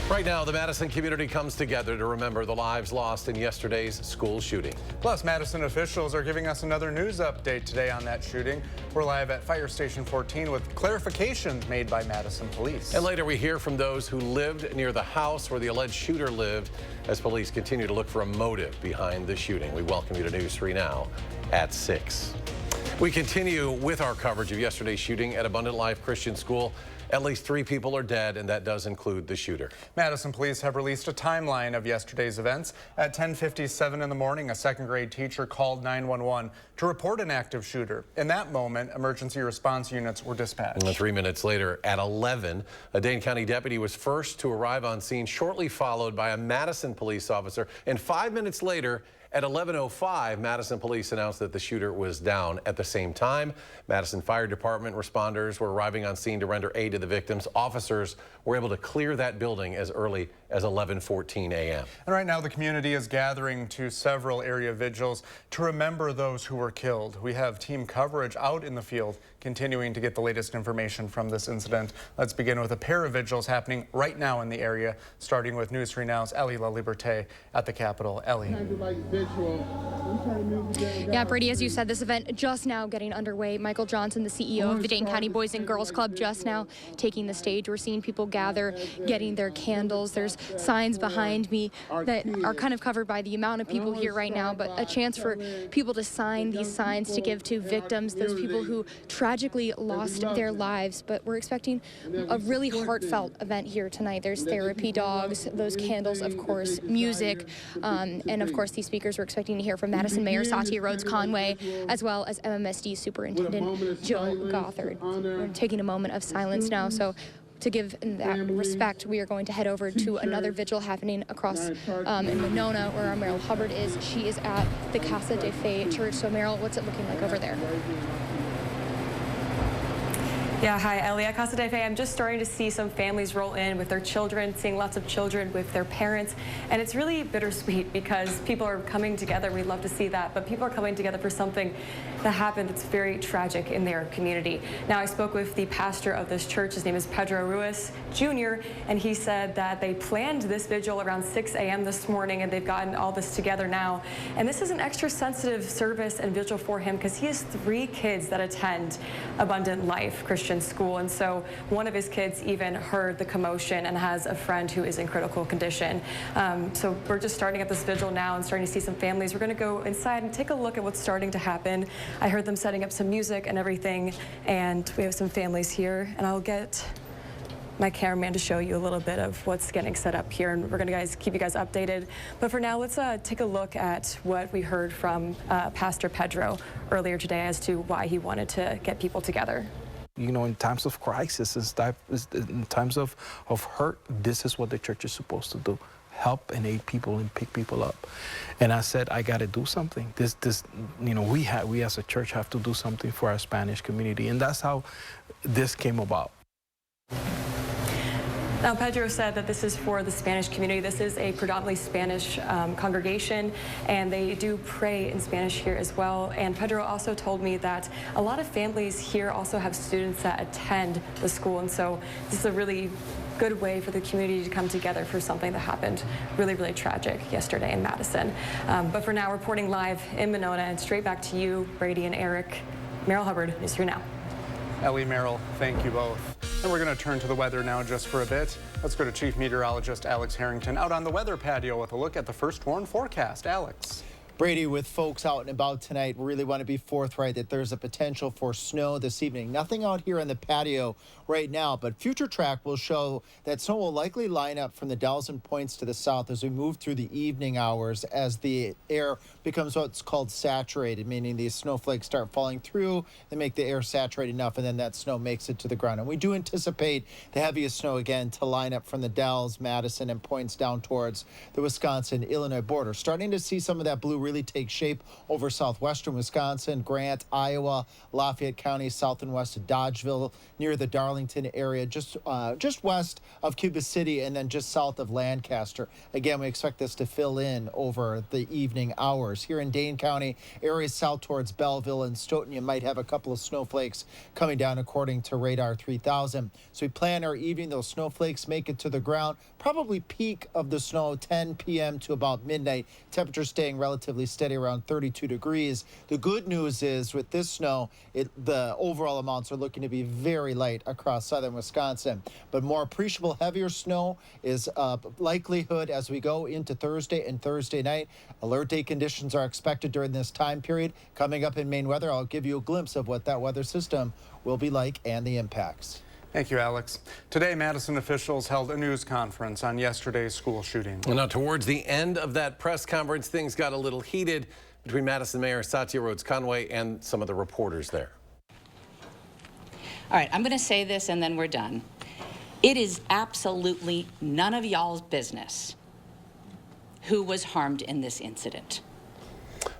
Right now, the Madison community comes together to remember the lives lost in yesterday's school shooting. Plus, Madison officials are giving us another news update today on that shooting. We're live at Fire Station 14 with clarifications made by Madison police. And later we hear from those who lived near the house where the alleged shooter lived as police continue to look for a motive behind the shooting. We welcome you to News 3 Now at 6. We continue with our coverage of yesterday's shooting at Abundant Life Christian School. At least 3 people are dead, and that does include the shooter. Madison police have released a timeline of yesterday's events. At 10:57 in the morning, a second-grade teacher called 911 to report an active shooter. In that moment, emergency response units were dispatched. And 3 minutes later, at 11, a Dane County deputy was first to arrive on scene, shortly followed by a Madison police officer. And 5 minutes later, at 11:05, Madison police announced that the shooter was down. At the same time, Madison Fire Department responders were arriving on scene to render aid to the victims. Officers were able to clear that building as early as 11:14 a.m. And right now, the community is gathering to several area vigils to remember those who were killed. We have team coverage out in the field, continuing to get the latest information from this incident. Let's begin with a pair of vigils happening right now in the area, starting with News 3 Now's Ellie La Liberté at the Capitol. Ellie. Yeah, Brady, as you said, this event just now getting underway. Michael Johnson, the CEO of the Dane County Boys and Girls Club, just now taking the stage. We're seeing people gather, getting their candles. There's signs behind me that are kind of covered by the amount of people here right now, but a chance for people to sign these signs to give to victims, those people who tragically lost their lives. But we're expecting a really heartfelt event here tonight. There's therapy dogs, those candles, of course, music, and of course these speakers we're expecting to hear from Madison Mayor Satya Rhodes Conway, as well as MMSD Superintendent Jill Gothard. We're taking a moment of silence now, so to give that respect, we are going to head over to another vigil happening across in Monona, where our Meryl Hubbard is. She is at the Casa de Fe Church. So Meryl, what's it looking like over there? Yeah, hi, Ellie. At Casa de Fe, I'm just starting to see some families roll in with their children, seeing lots of children with their parents, and it's really bittersweet because people are coming together. We'd love to see that, but people are coming together for something that happened that's very tragic in their community. Now, I spoke with the pastor of this church. His name is Pedro Ruiz Jr., and he said that they planned this vigil around 6 a.m. this morning, and they've gotten all this together now. And this is an extra sensitive service and vigil for him because he has 3 kids that attend Abundant Life Christian School, and so one of his kids even heard the commotion and has a friend who is in critical condition. So we're just starting at this vigil now and starting to see some families. We're going to go inside and take a look at what's starting to happen. I heard them setting up some music and everything, and we have some families here, and I'll get my cameraman to show you a little bit of what's getting set up here, and we're going to keep you guys updated. But for now, let's take a look at what we heard from Pastor Pedro earlier today as to why he wanted to get people together. You know, in times of crisis, in times of hurt, this is what the church is supposed to do. Help and aid people and pick people up. And I said, I got to do something. You know, we as a church have to do something for our Spanish community. And that's how this came about. Now, Pedro said that this is for the Spanish community. This is a predominantly Spanish congregation, and they do pray in Spanish here as well. And Pedro also told me that a lot of families here also have students that attend the school, and so this is a really good way for the community to come together for something that happened really, really tragic yesterday in Madison. But for now, reporting live in Monona, and straight back to you, Brady and Eric. Meryl Hubbard, News 3 Now. Ellie, Meryl, thank you both. And we're going to turn to the weather now just for a bit. Let's go to Chief Meteorologist Alex Harrington out on the weather patio with a look at the first warn forecast. Alex. Brady, with folks out and about tonight, we really want to be forthright that there's a potential for snow this evening. Nothing out here on the patio right now, but future track will show that snow will likely line up from the Dalles and points to the south as we move through the evening hours as the air becomes what's called saturated, meaning these snowflakes start falling through, they make the air saturated enough, and then that snow makes it to the ground. And we do anticipate the heaviest snow again to line up from the Dalles, Madison, and points down towards the Wisconsin-Illinois border. Starting to see some of that blue really take shape over southwestern Wisconsin, Grant, Iowa, Lafayette County, south and west of Dodgeville, near the Darlington area, just west of Cuba City, and then just south of Lancaster. Again, we expect this to fill in over the evening hours. Here in Dane County, areas south towards Belleville and Stoughton, you might have a couple of snowflakes coming down according to radar 3000. So we plan our evening. Those snowflakes make it to the ground. Probably peak of the snow 10 p.m. to about midnight. Temperature staying relatively steady around 32 degrees. The good news is with this snow, the overall amounts are looking to be very light across southern Wisconsin. But more appreciable, heavier snow is likelihood as we go into Thursday and Thursday night. Alert day conditions are expected during this time period. Coming up in Maine weather, I'll give you a glimpse of what that weather system will be like and the impacts. Thank you, Alex. Today, Madison officials held a news conference on yesterday's school shooting. Now, towards the end of that press conference, things got a little heated between Madison Mayor Satya Rhodes-Conway and some of the reporters there. All right, I'm going to say this and then we're done. It is absolutely none of y'all's business who was harmed in this incident.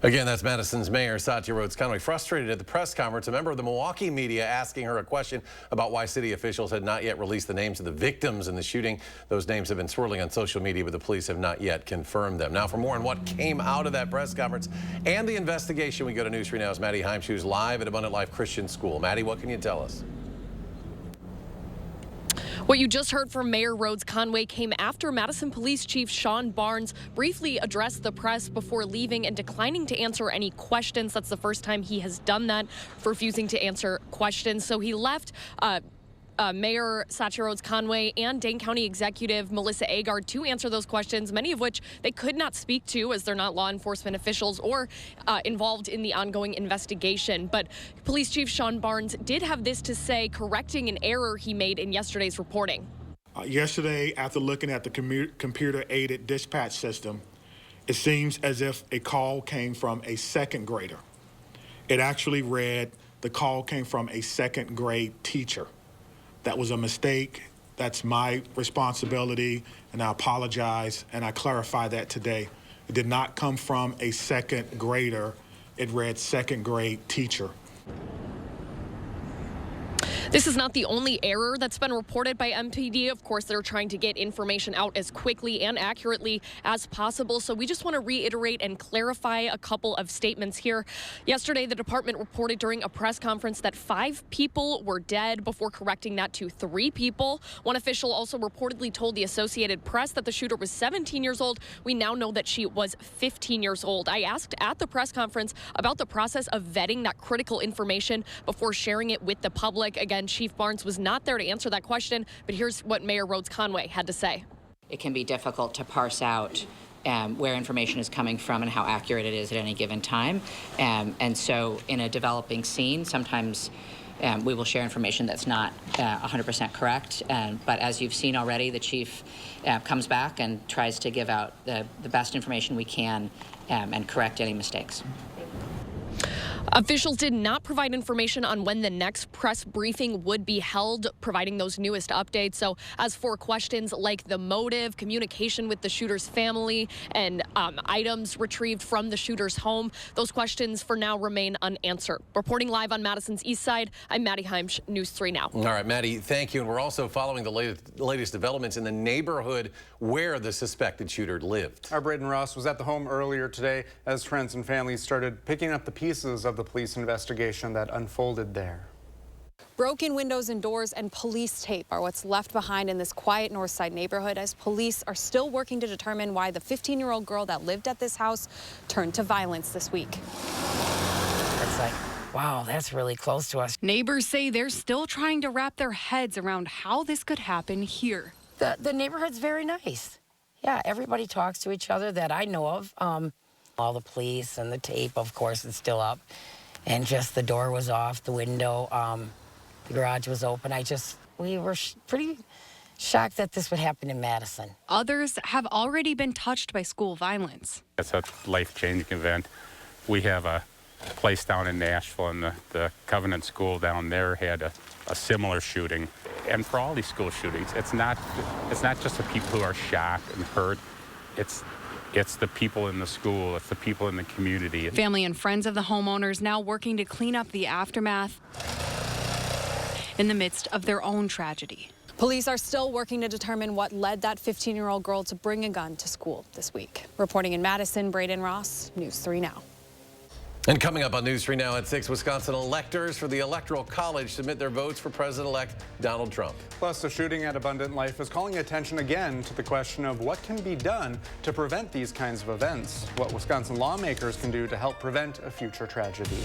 Again, that's Madison's Mayor Satya Rhodes-Conway, frustrated at the press conference. A member of the Milwaukee media asking her a question about why city officials had not yet released the names of the victims in the shooting. Those names have been swirling on social media, but the police have not yet confirmed them. Now, for more on what came out of that press conference and the investigation, we go to News 3 Now's Maddie Heimsch, who's live at Abundant Life Christian School. Maddie, what can you tell us? What you just heard from Mayor Rhodes-Conway came after Madison Police Chief Sean Barnes briefly addressed the press before leaving and declining to answer any questions. That's the first time he has done that, refusing to answer questions. So he left Mayor Satya Rhodes-Conway and Dane County Executive Melissa Agard to answer those questions, many of which they could not speak to as they're not law enforcement officials or involved in the ongoing investigation. But Police Chief Sean Barnes did have this to say, correcting an error he made in yesterday's reporting. Yesterday, after looking at the computer-aided dispatch system, it seems as if a call came from a second grader. It actually read the call came from a second grade teacher. That was a mistake. That's my responsibility, and I apologize, and I clarify that today. It did not come from a second grader. It read second grade teacher. This is not the only error that's been reported by MPD. Of course, they're trying to get information out as quickly and accurately as possible. So we just want to reiterate and clarify a couple of statements here. Yesterday, the department reported during a press conference that 5 people were dead before correcting that to 3 people. One official also reportedly told the Associated Press that the shooter was 17 years old. We now know that she was 15 years old. I asked at the press conference about the process of vetting that critical information before sharing it with the public. Again, Chief Barnes was not there to answer that question, but here's what Mayor Rhodes-Conway had to say. It can be difficult to parse out where information is coming from and how accurate it is at any given time. And so in a developing scene, sometimes we will share information that's not 100% correct. But as you've seen already, the chief comes back and tries to give out the best information we can and correct any mistakes. Officials did not provide information on when the next press briefing would be held, providing those newest updates. So as for questions like the motive, communication with the shooter's family, and items retrieved from the shooter's home, those questions for now remain unanswered. Reporting live on Madison's east side, I'm Maddie Heimsch, News 3 Now. All right, Maddie, thank you. And we're also following the latest developments in the neighborhood where the suspected shooter lived. Our Braden Ross was at the home earlier today as friends and families started picking up the pieces of the police investigation that unfolded there. Broken windows and doors and police tape are what's left behind in this quiet North Side neighborhood as police are still working to determine why the 15-year-old girl that lived at this house turned to violence this week. It's like, wow, that's really close to us. Neighbors say they're still trying to wrap their heads around how this could happen here. The neighborhood's very nice. Yeah, everybody talks to each other that I know of. All the police and the tape, of course, is still up. And just the door was off, the window, the garage was open. We were pretty shocked that this would happen in Madison. Others have already been touched by school violence. It's a life-changing event. We have a place down in Nashville, and the Covenant School down there had a similar shooting. And for all these school shootings, it's not just the people who are shot and hurt. It's It's the people in the school, it's the people in the community. Family and friends of the homeowners now working to clean up the aftermath in the midst of their own tragedy. Police are still working to determine what led that 15-year-old girl to bring a gun to school this week. Reporting in Madison, Braden Ross, News 3 Now. And coming up on News 3 Now at 6, Wisconsin electors for the Electoral College submit their votes for President-elect Donald Trump. Plus, the shooting at Abundant Life is calling attention again to the question of what can be done to prevent these kinds of events, what Wisconsin lawmakers can do to help prevent a future tragedy.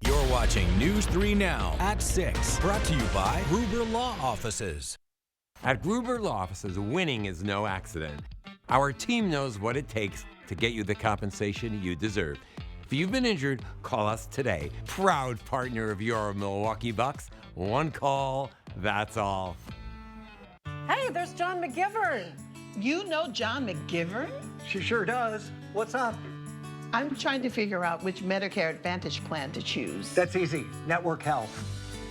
You're watching News 3 Now at 6, brought to you by Gruber Law Offices. At Gruber Law Offices, winning is no accident. Our team knows what it takes to get you the compensation you deserve. If you've been injured, call us today. Proud partner of your Milwaukee Bucks. One call, that's all. Hey, there's John McGivern. You know John McGivern? She sure does. What's up? I'm trying to figure out which Medicare Advantage plan to choose. That's easy. Network Health.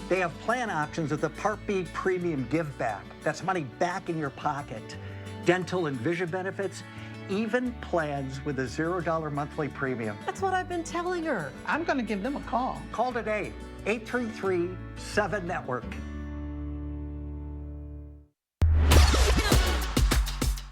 They have plan options with the Part B Premium Give Back. That's money back in your pocket. Dental and vision benefits, even plans with a $0 monthly premium. That's what I've been telling her. I'm going to give them a call. Call today, 833-7-NETWORK.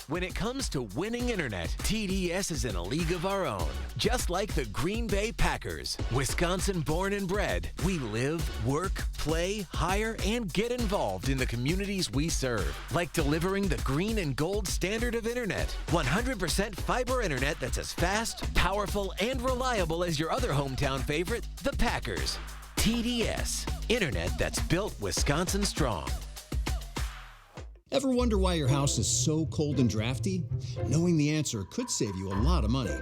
When it comes to winning internet, TDS is in a league of our own. Just like the Green Bay Packers, Wisconsin born and bred, we live, work, play, hire, and get involved in the communities we serve. Like delivering the green and gold standard of internet. 100% fiber internet that's as fast, powerful, and reliable as your other hometown favorite, the Packers. TDS, internet that's built Wisconsin strong. Ever wonder why your house is so cold and drafty? Knowing the answer could save you a lot of money.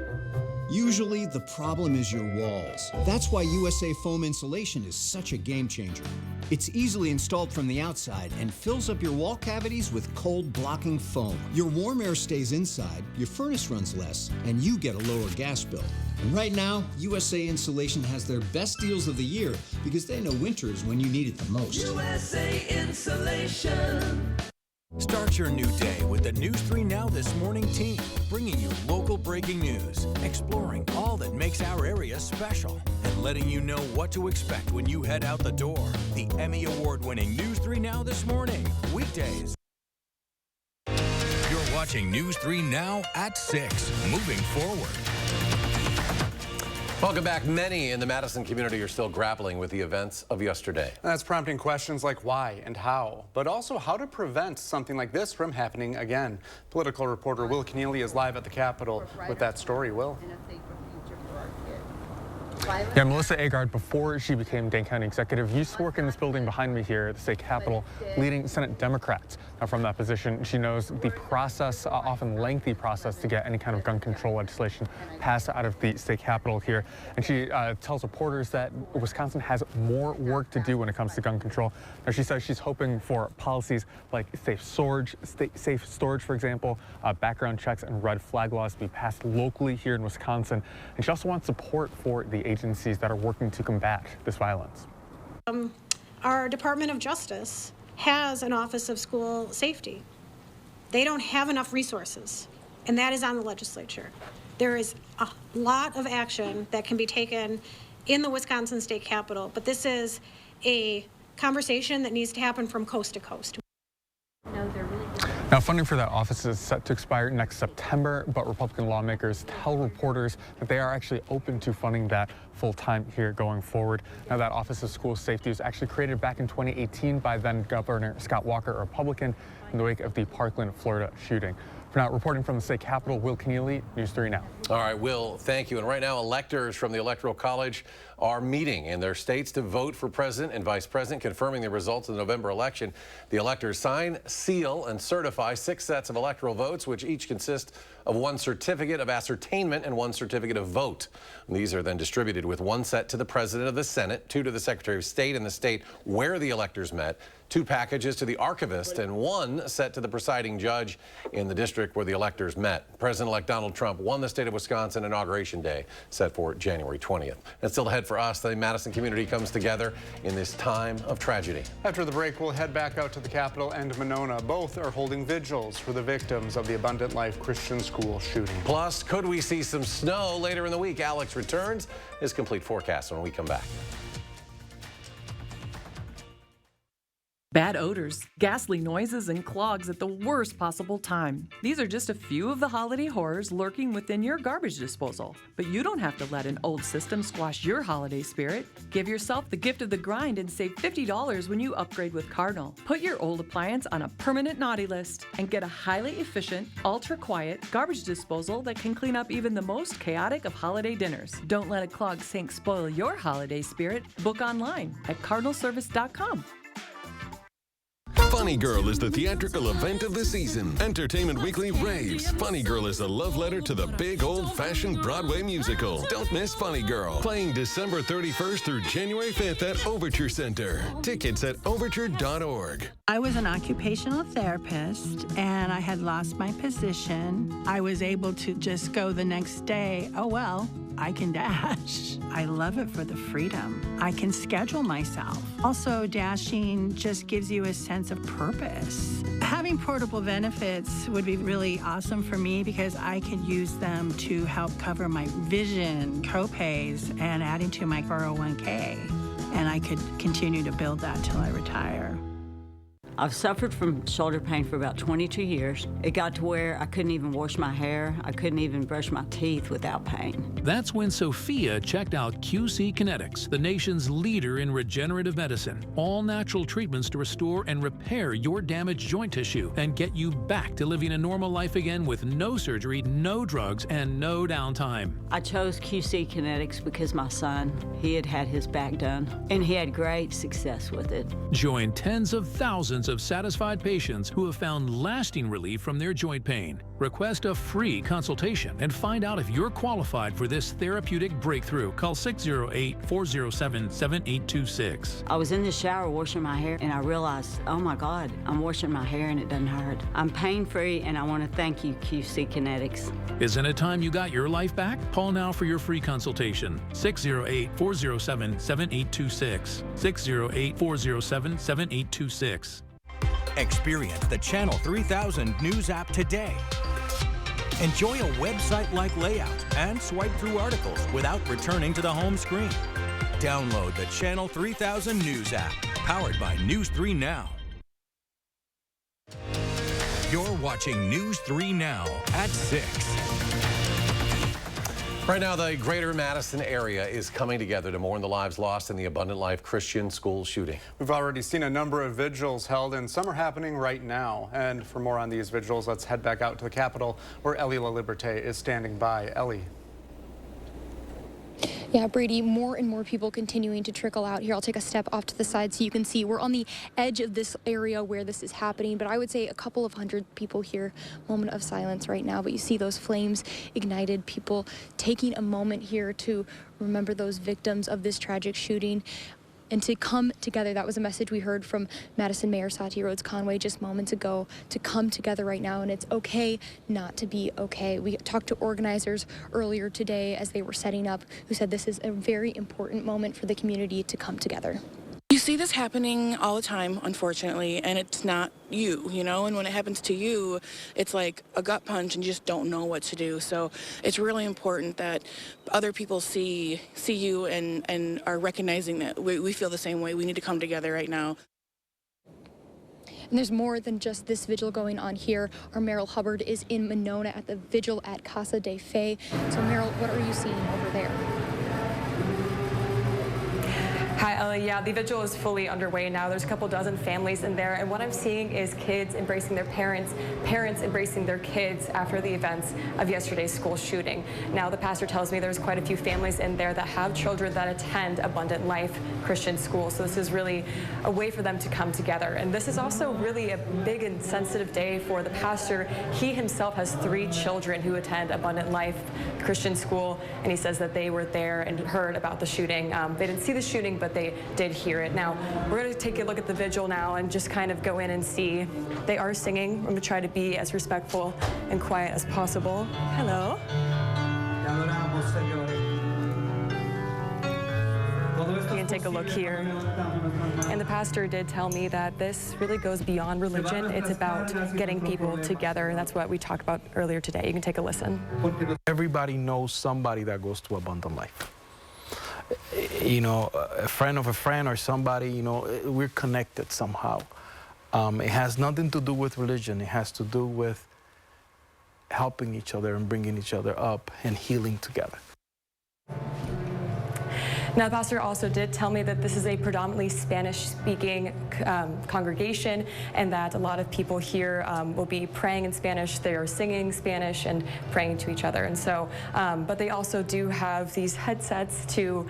Usually, the problem is your walls. That's why USA Foam Insulation is such a game changer. It's easily installed from the outside and fills up your wall cavities with cold-blocking foam. Your warm air stays inside, your furnace runs less, and you get a lower gas bill. And right now, USA Insulation has their best deals of the year because they know winter is when you need it the most. USA Insulation. Start your new day with the News 3 Now This Morning team, bringing you local breaking news, exploring all that makes our area special, and letting you know what to expect when you head out the door. The Emmy Award-winning News 3 Now This Morning, weekdays. You're watching News 3 Now at 6, moving forward. Welcome back. Many in the Madison community are still grappling with the events of yesterday. That's prompting questions like why and how, but also how to prevent something like this from happening again. Political reporter Will Keneally is live at the Capitol with that story. Will. Yeah, Melissa Agard, before she became Dane County executive, used to work in this building behind me here at the state capitol, leading Senate Democrats. Now, from that position, she knows the process, often lengthy process, to get any kind of gun control legislation passed out of the state capitol here. And she tells reporters that Wisconsin has more work to do when it comes to gun control. Now, she says she's hoping for policies like safe storage, for example, background checks and red flag laws to be passed locally here in Wisconsin. And she also wants support for the agencies that are working to combat this violence. Our Department of Justice has an Office of School Safety. They don't have enough resources, and that is on the legislature. There is a lot of action that can be taken in the Wisconsin State Capitol, but this is a conversation that needs to happen from coast to coast. Now, funding for that office is set to expire next September, but Republican lawmakers tell reporters that they are actually open to funding that full-time here going forward. Now, that Office of School Safety was actually created back in 2018 by then Governor Scott Walker, a Republican, in the wake of the Parkland, Florida shooting. For now, reporting from the state capitol, Will Keneally, News 3 Now. All right, Will, thank you. And right now, electors from the Electoral College are meeting in their states to vote for president and vice president, confirming the results of the November election. The electors sign, seal, and certify 6 sets of electoral votes, which each consist of 1 certificate of ascertainment and 1 certificate of vote. And these are then distributed with 1 set to the president of the Senate, 2 to the Secretary of State in the state where the electors met, 2 packages to the archivist and 1 set to the presiding judge in the district where the electors met. President-elect Donald Trump won the state of Wisconsin Inauguration Day, set for January 20th. And still ahead for us, the Madison community comes together in this time of tragedy. After the break, we'll head back out to the Capitol and Monona. Both are holding vigils for the victims of the Abundant Life Christian School shooting. Plus, could we see some snow later in the week? Alex returns his complete forecast when we come back. Bad odors, ghastly noises, and clogs at the worst possible time. These are just a few of the holiday horrors lurking within your garbage disposal. But you don't have to let an old system squash your holiday spirit. Give yourself the gift of the grind and save $50 when you upgrade with Cardinal. Put your old appliance on a permanent naughty list and get a highly efficient, ultra-quiet garbage disposal that can clean up even the most chaotic of holiday dinners. Don't let a clogged sink spoil your holiday spirit. Book online at cardinalservice.com. Funny Girl is the theatrical event of the season. Entertainment Weekly raves. Funny Girl is a love letter to the big old-fashioned Broadway musical. Don't miss Funny Girl. Playing December 31st through January 5th at Overture Center. Tickets at overture.org. I was an occupational therapist and I had lost my position. I was able to just go the next day, oh well, I can dash. I love it for the freedom. I can schedule myself. Also, dashing just gives you a sense of purpose. Having portable benefits would be really awesome for me because I could use them to help cover my vision, co-pays, and adding to my 401k. And I could continue to build that till I retire. I've suffered from shoulder pain for about 22 years. It got to where I couldn't even wash my hair. I couldn't even brush my teeth without pain. That's when Sophia checked out QC Kinetics, the nation's leader in regenerative medicine. All natural treatments to restore and repair your damaged joint tissue and get you back to living a normal life again with no surgery, no drugs, and no downtime. I chose QC Kinetics because my son, he had his back done, and he had great success with it. Join tens of thousands of satisfied patients who have found lasting relief from their joint pain. Request a free consultation and find out if you're qualified for this therapeutic breakthrough. Call 608-407-7826. I was in the shower washing my hair and I realized, oh my God, I'm washing my hair and it doesn't hurt. I'm pain-free and I want to thank you, QC Kinetics. Isn't it time you got your life back? Call now for your free consultation. 608-407-7826. 608-407-7826. Experience the Channel 3000 News app today. Enjoy a website-like layout and swipe through articles without returning to the home screen. Download the Channel 3000 News app, powered by News 3 Now. You're watching News 3 Now at 6. Right now, the greater Madison area is coming together to mourn the lives lost in the Abundant Life Christian School shooting. We've already seen a number of vigils held, and some are happening right now. And for more on these vigils, let's head back out to the Capitol, where Ellie La Liberté is standing by. Ellie. Yeah, Brady, more and more people continuing to trickle out here. I'll take a step off to the side so you can see. We're on the edge of this area where this is happening, but I would say a couple of hundred people here. Moment of silence right now, but you see those flames ignited, people taking a moment here to remember those victims of this tragic shooting. And to come together, that was a message we heard from Madison Mayor Satya Rhodes Conway just moments ago, to come together right now, and it's okay not to be okay. We talked to organizers earlier today as they were setting up, who said this is a very important moment for the community to come together. You see this happening all the time, unfortunately, and it's not you, and when it happens to you, it's like a gut punch and you just don't know what to do. So it's really important that other people see you and are recognizing that we feel the same way. We need to come together right now. And there's more than just this vigil going on here. Our Meryl Hubbard is in Monona at the vigil at Casa de Fe. So Meryl, what are you seeing over there? Hi, Ellie. Yeah, the vigil is fully underway now. There's a couple dozen families in there, and what I'm seeing is kids embracing their parents, parents embracing their kids after the events of yesterday's school shooting. Now, the pastor tells me there's quite a few families in there that have children that attend Abundant Life Christian School, so this is really a way for them to come together. And this is also really a big and sensitive day for the pastor. He himself has 3 children who attend Abundant Life Christian School, and he says that they were there and heard about the shooting. They didn't see the shooting, but but they did hear it. Now, we're going to take a look at the vigil now and just kind of go in and see. They are singing. I'm going to try to be as respectful and quiet as possible. Hello. You can take a look here. And the pastor did tell me that this really goes beyond religion. It's about getting people together, and that's what we talked about earlier today. You can take a listen. Everybody knows somebody that goes to Abundant Life. You know, a friend of a friend or somebody, you know, we're connected somehow. It has nothing to do with religion. It has to do with helping each other and bringing each other up and healing together. Now, the pastor also did tell me that this is a predominantly Spanish-speaking congregation, and that a lot of people here will be praying in Spanish. They are singing Spanish and praying to each other. And so, but they also do have these headsets to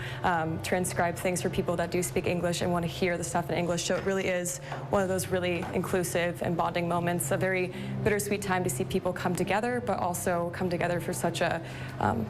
transcribe things for people that do speak English and want to hear the stuff in English. So it really is one of those really inclusive and bonding moments, a very bittersweet time to see people come together, but also come together for such a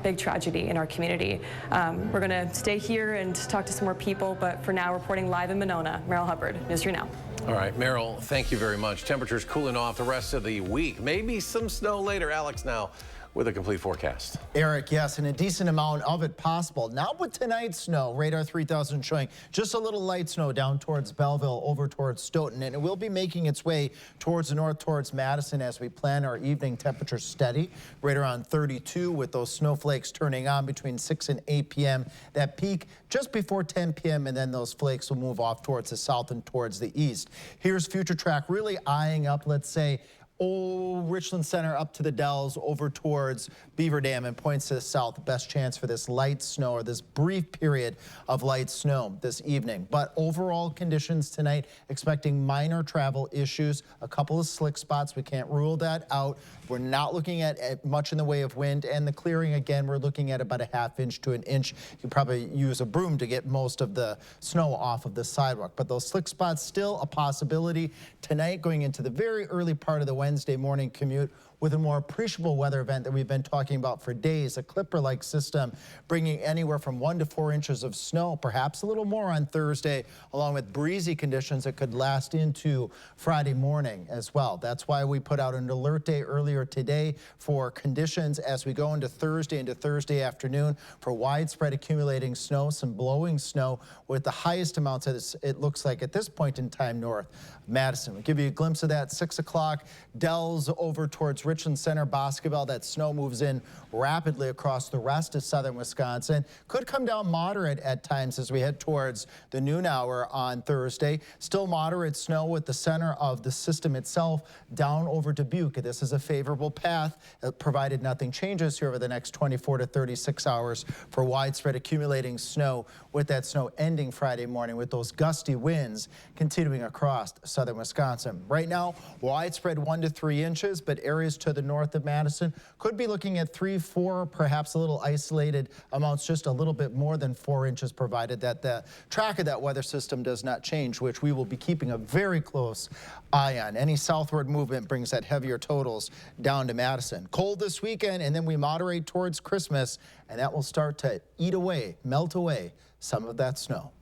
big tragedy in our community. We're going to stay here and talk to some more people, but for now, reporting live in Monona, Meryl Hubbard, News 3 Now. All right, Meryl, thank you very much. Temperatures cooling off the rest of the week. Maybe some snow later. Alex now with a complete forecast. Eric, yes, and a decent amount of it possible. Not with tonight's snow. Radar 3000 showing just a little light snow down towards Belleville, over towards Stoughton, and it will be making its way towards the north, towards Madison as we plan our evening temperature steady. Right around 32 with those snowflakes turning on between 6 and 8 p.m. That peak just before 10 p.m. and then those flakes will move off towards the south and towards the east. Here's Future Track really eyeing up, let's say, Richland Center up to the Dells over towards Beaver Dam and points to the south. Best chance for this light snow or this brief period of light snow this evening. But overall conditions tonight, expecting minor travel issues, a couple of slick spots. We can't rule that out. We're not looking at much in the way of wind, and the clearing, again, we're looking at about a ½ inch to an inch. You can probably use a broom to get most of the snow off of the sidewalk, but those slick spots still a possibility tonight going into the very early part of the Wednesday morning commute with a more appreciable weather event that we've been talking about for days, a Clipper-like system bringing anywhere from 1 to 4 inches of snow, perhaps a little more on Thursday, along with breezy conditions that could last into Friday morning as well. That's why we put out an alert day earlier today for conditions as we go into Thursday afternoon for widespread accumulating snow, some blowing snow with the highest amounts, as it looks like at this point in time, north of Madison. We'll give you a glimpse of that 6 o'clock. Dells over towards Richland Center, Boscoville. That snow moves in rapidly across the rest of southern Wisconsin. Could come down moderate at times as we head towards the noon hour on Thursday. Still moderate snow with the center of the system itself down over Dubuque. This is a favorable path, provided nothing changes here over the next 24 to 36 hours for widespread accumulating snow, with that snow ending Friday morning with those gusty winds continuing across southern Wisconsin. Right now, widespread 1 to 3 inches, but areas to the north of Madison could be looking at 3, 4, perhaps a little isolated amounts, just a little bit more than 4 inches, provided that the track of that weather system does not change, which we will be keeping a very close eye on. Any southward movement brings that heavier totals down to Madison. Cold this weekend, and then we moderate towards Christmas, and that will start to eat away, melt away some of that snow.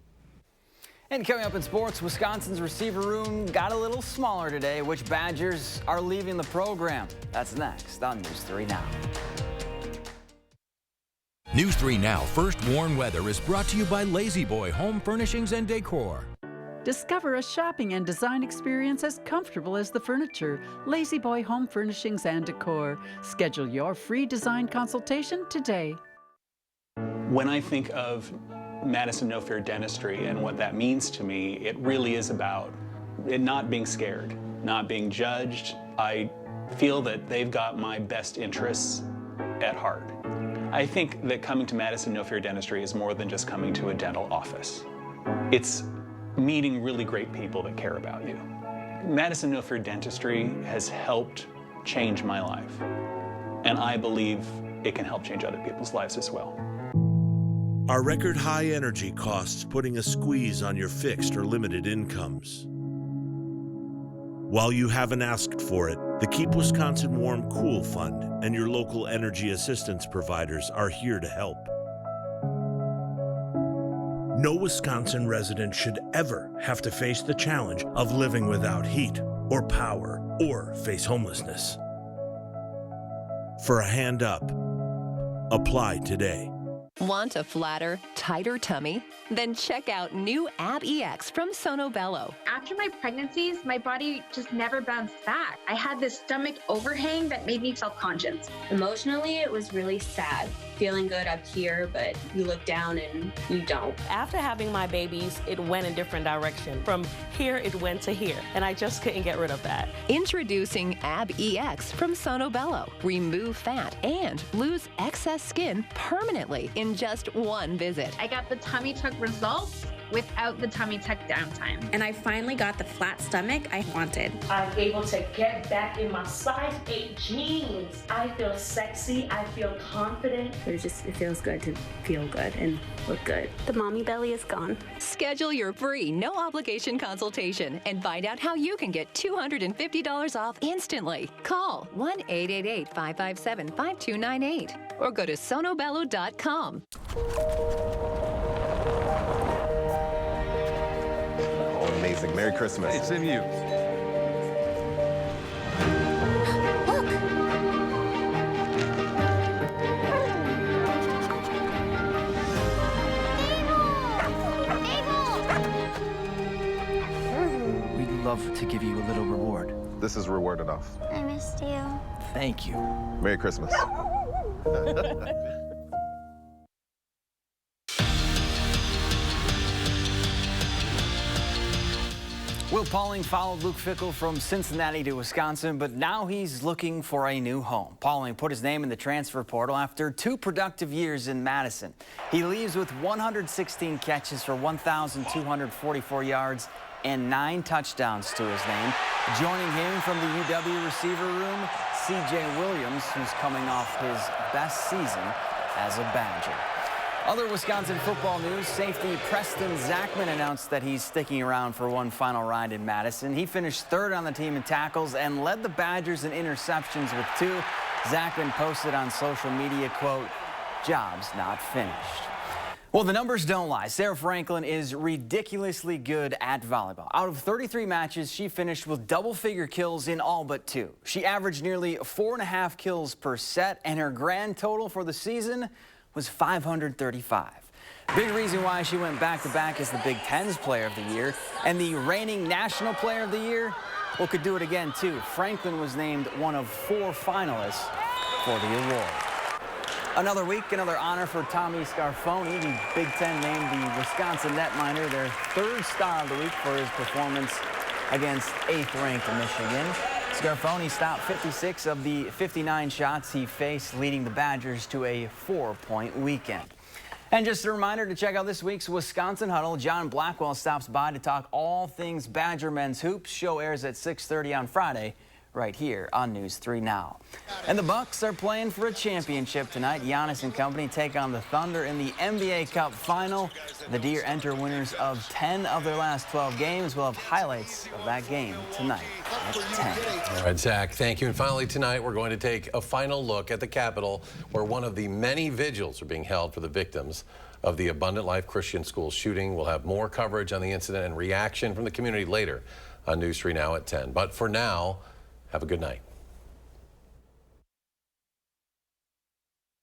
And coming up in sports, Wisconsin's receiver room got a little smaller today. Which Badgers are leaving the program? That's next on News 3 Now. News 3 Now First Warn Weather is brought to you by Lazy Boy Home Furnishings and Decor. Discover a shopping and design experience as comfortable as the furniture. Lazy Boy Home Furnishings and Decor. Schedule your free design consultation today. When I think of Madison No Fear Dentistry and what that means to me, it really is about it not being scared, not being judged. I feel that they've got my best interests at heart. I think that coming to Madison No Fear Dentistry is more than just coming to a dental office. It's meeting really great people that care about you. Madison No Fear Dentistry has helped change my life, and I believe it can help change other people's lives as well. Are record high energy costs putting a squeeze on your fixed or limited incomes? While you haven't asked for it, the Keep Wisconsin Warm Cool Fund and your local energy assistance providers are here to help. No Wisconsin resident should ever have to face the challenge of living without heat or power or face homelessness. For a hand up, apply today. Want a flatter, tighter tummy? Then check out new Ab EX from Sono Bello. After my pregnancies, my body just never bounced back. I had this stomach overhang that made me self-conscious. Emotionally, it was really sad. Feeling good up here, but you look down and you don't. After having my babies, it went a different direction. From here, it went to here, and I just couldn't get rid of that. Introducing Ab EX from Sono Bello. Remove fat and lose excess skin permanently in just one visit. I got the tummy tuck results without the tummy tuck downtime. And I finally got the flat stomach I wanted. I'm able to get back in my size 8 jeans. I feel sexy, I feel confident. It feels good to feel good and look good. The mommy belly is gone. Schedule your free, no obligation consultation and find out how you can get $250 off instantly. Call 1-888-557-5298 or go to sonobello.com. Oh, amazing. Merry Christmas. It's in you. We'd love to give you a little reward. This is reward enough. I missed you. Thank you. Merry Christmas. Will Pauling followed Luke Fickell from Cincinnati to Wisconsin, but now he's looking for a new home. Pauling put his name in the transfer portal after 2 productive years in Madison. He leaves with 116 catches for 1,244 yards and 9 touchdowns to his name. Joining him from the UW receiver room, C.J. Williams, who's coming off his best season as a Badger. Other Wisconsin football news, safety Preston Zachman announced that he's sticking around for one final ride in Madison. He finished 3rd on the team in tackles and led the Badgers in interceptions with 2. Zachman posted on social media, quote, "Job's not finished." Well, the numbers don't lie. Sarah Franklin is ridiculously good at volleyball. Out of 33 matches, she finished with double-figure kills in all but 2. She averaged nearly 4.5 kills per set, and her grand total for the season was 535. Big reason why she went back-to-back as the Big Ten's Player of the Year and the reigning National Player of the Year. Well, could do it again, too. Franklin was named one of 4 finalists for the award. Another week, another honor for Tommy Scarfoni. The Big Ten named the Wisconsin netminder their 3rd star of the week for his performance against 8th-ranked Michigan. Scarfoni stopped 56 of the 59 shots he faced, leading the Badgers to a 4-point weekend. And just a reminder to check out this week's Wisconsin Huddle. John Blackwell stops by to talk all things Badger men's hoops. Show airs at 6:30 on Friday, right here on News 3 Now. And the Bucks are playing for a championship tonight. Giannis and company take on the Thunder in the NBA Cup Final. The Deer enter winners of 10 of their last 12 games. We'll have highlights of that game tonight at 10. All right, Zach, thank you. And finally tonight, we're going to take a final look at the Capitol, where one of the many vigils are being held for the victims of the Abundant Life Christian School shooting. We'll have more coverage on the incident and reaction from the community later on News 3 Now at 10. But for now, have a good night.